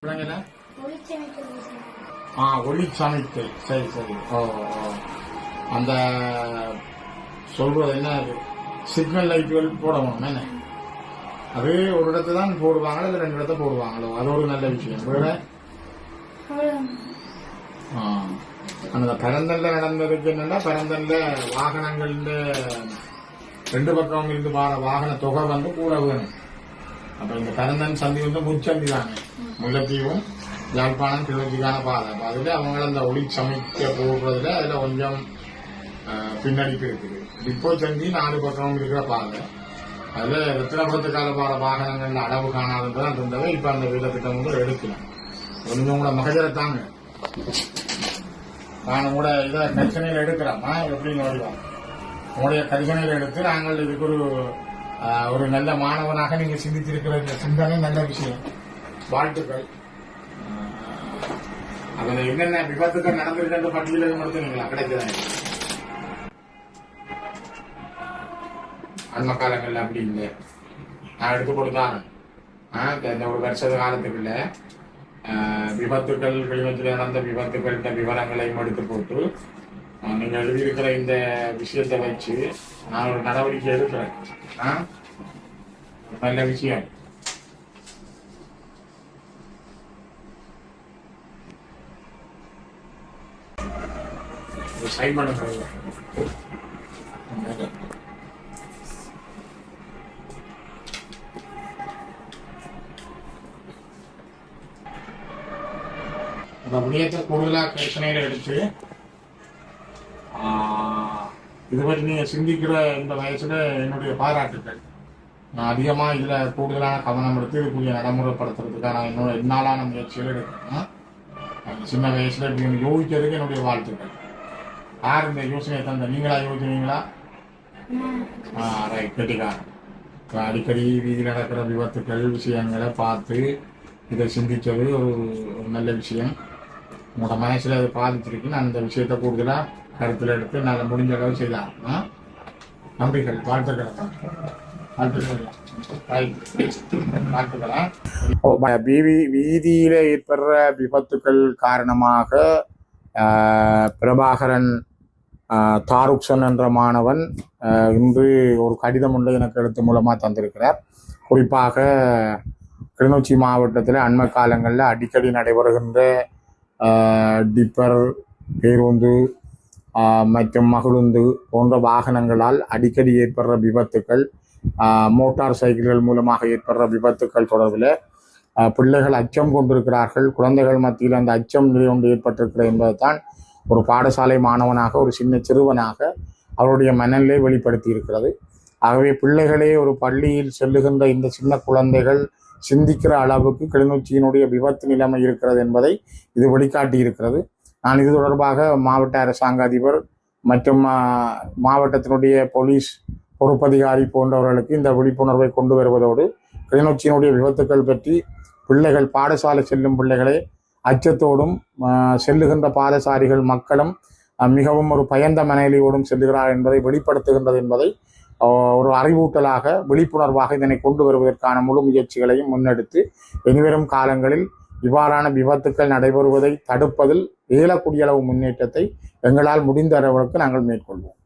விளங்கல? ஒளி சமைத்தல். சரி சரி. ஓ அந்த சொல்றது என்ன, சிக்னல் லைட்டுகள் போடணும் என்ன? அது ஒரு இடத்த தான் போடுவாங்களோ இல்லை 2 இடத்த போடுவாங்களோ? அது ஒரு நல்ல விஷயம். வேற அந்த பரந்தல்ல நடந்ததுக்கு என்னன்னா, பரந்தல்ல வாகனங்கள் 2 பக்கம் இருந்து வார வாகன தொகை வந்து கூட வேணும். அப்ப இந்த பரந்தன் சந்தி வந்து முச்சந்தி தானே, முல்லைத்தீவும் யாழ்ப்பாணம் கிழச்சிக்கான பாதை. அப்ப அதுல அவங்க அந்த ஒளி சமைக்க போடுறதுல அதுல கொஞ்சம் பின்னடிப்பு இருக்குது. இப்போ சந்தி 4 பக்கம் இருக்கிற பாதை. அதுல ரத்தினபுரத்துக்கால பாத வாகனங்கள் அளவு காணாதுன்றதான் இருந்தவை. இப்ப அந்த வீட திட்டம் வந்து எடுக்கலாம். கொஞ்சம் கூட மகஜரத்தாங்க நானும் கூட இதை கரிசனையில் எடுக்கிறாமா எப்படின்னு வருவோம். உங்களுடைய கரிசனையில் எடுத்து நாங்கள் இதுக்கு ஒரு நல்ல மாணவனாக நீங்க சிந்தித்திருக்கிற இந்த சிந்தனை நல்ல விஷயம். வாழ்த்துக்கள். அதுல என்னென்ன விபத்துக்கள் நடந்திருக்கின்ற பட்டியலில் நடத்துனீங்களா? கிடைக்கிறாங்க அண்ம காலங்கள்ல அப்படி இல்லை. நான் எடுத்து கொடுத்தாங்க இந்த ஒரு வருஷ காலத்துக்குள்ள விபத்துக்கள் கிளிநொச்சியில் நடந்த விபத்துக்கள் விவரங்களையும் எடுத்து போட்டு நீங்க எழுதியிருக்கிற இந்த விஷயத்தை வச்சு நான் ஒரு நடவடிக்கை எடுக்கிறேன். நல்ல விஷயம். சைன் பண்ணுறது விடயத்தை கூடுதலாக கரிசனையில் எடுத்து இது பற்றி நீங்க சிந்திக்கிற இந்த வயசுல என்னுடைய பாராட்டுக்கள். நான் அதிகமா இதுல கூடுதலான கவனம் எடுத்து இதுக்குரிய நடைமுறைப்படுத்துறதுக்கான என்னாலான முயற்சிகள் எடுக்கிறேன். சின்ன வயசுல இப்படி யோசிக்கிறதுக்கு என்னுடைய வாழ்த்துக்கள். யார் இந்த யோசனையை தந்த? நீங்களா யோசிச்சீங்களா? ரைட், கெட்டிக்காரன். அடிக்கடி வீதியில் நடக்கிற விபத்துக்கள் விஷயங்களை பார்த்து இதை சிந்திச்சது ஒரு நல்ல விஷயம். உங்களோட மனசுல அதை பாதிச்சிருக்கு. நான் அந்த விஷயத்த கூடுதலா கருத்துல எடுத்து நல்ல முடிஞ்ச அளவு செய்யலாம். நன்றிகள், வாழ்த்துக்கள். வீதியில ஏற்படுற விபத்துக்கள் காரணமாக பிரபாகரன் தாருக்சன் என்ற மாணவன் இன்று ஒரு கடிதம் ஒன்றை எனக்கு எழுத்து மூலமா தந்திருக்கிறார். குறிப்பாக கிளிநொச்சி மாவட்டத்தில் அண்மை காலங்களில் அடிக்கடி நடைபெறுகின்ற டிப்பர், பேருந்து மற்றும் மகிழுந்து போன்ற வாகனங்களால் அடிக்கடி ஏற்படுற விபத்துக்கள், மோட்டார் சைக்கிள்கள் மூலமாக ஏற்படுற விபத்துக்கள் தொடர்பில் பிள்ளைகள் அச்சம் கொண்டிருக்கிறார்கள். குழந்தைகள் மத்தியில் அந்த அச்சம் நிலை ஒன்று ஏற்பட்டிருக்கிறது என்பதுதான் ஒரு பாடசாலை மாணவனாக, ஒரு சின்ன சிறுவனாக அவருடைய மனநிலை வெளிப்படுத்தி இருக்கிறது. ஆகவே பிள்ளைகளே ஒரு பள்ளியில் செல்லுகின்ற இந்த சின்ன குழந்தைகள் சிந்திக்கிற அளவுக்கு கிளிநொச்சியினுடைய விபத்து நிலைமை இருக்கிறது என்பதை இது வெளிக்காட்டி இருக்கிறது. நான் இது தொடர்பாக மாவட்ட அரசாங்க அதிபர் மற்றும் மாவட்டத்தினுடைய போலீஸ் பொறுப்பதிகாரி போன்றவர்களுக்கு இந்த விழிப்புணர்வை கொண்டு வருவதோடு கிளிநொச்சியினுடைய விபத்துக்கள் பற்றி பிள்ளைகள், பாடசாலை செல்லும் பிள்ளைகளே அச்சத்தோடும் செல்லுகின்ற பாதசாரிகள் மக்களும் மிகவும் ஒரு பயந்த மனநிலையோடும் செல்லுகிறார் என்பதை வெளிப்படுத்துகின்றது என்பதை ஒரு அறிவூட்டலாக, விழிப்புணர்வாக இதனை கொண்டு வருவதற்கான முழு முயற்சிகளையும் முன்னெடுத்து இனிவரும் காலங்களில் இவ்வாறான விபத்துக்கள் நடைபெறுவதை தடுப்பதில் இயலக்கூடிய அளவு முன்னேற்றத்தை எங்களால் முடிந்த அளவுக்கு நாங்கள் மேற்கொள்வோம்.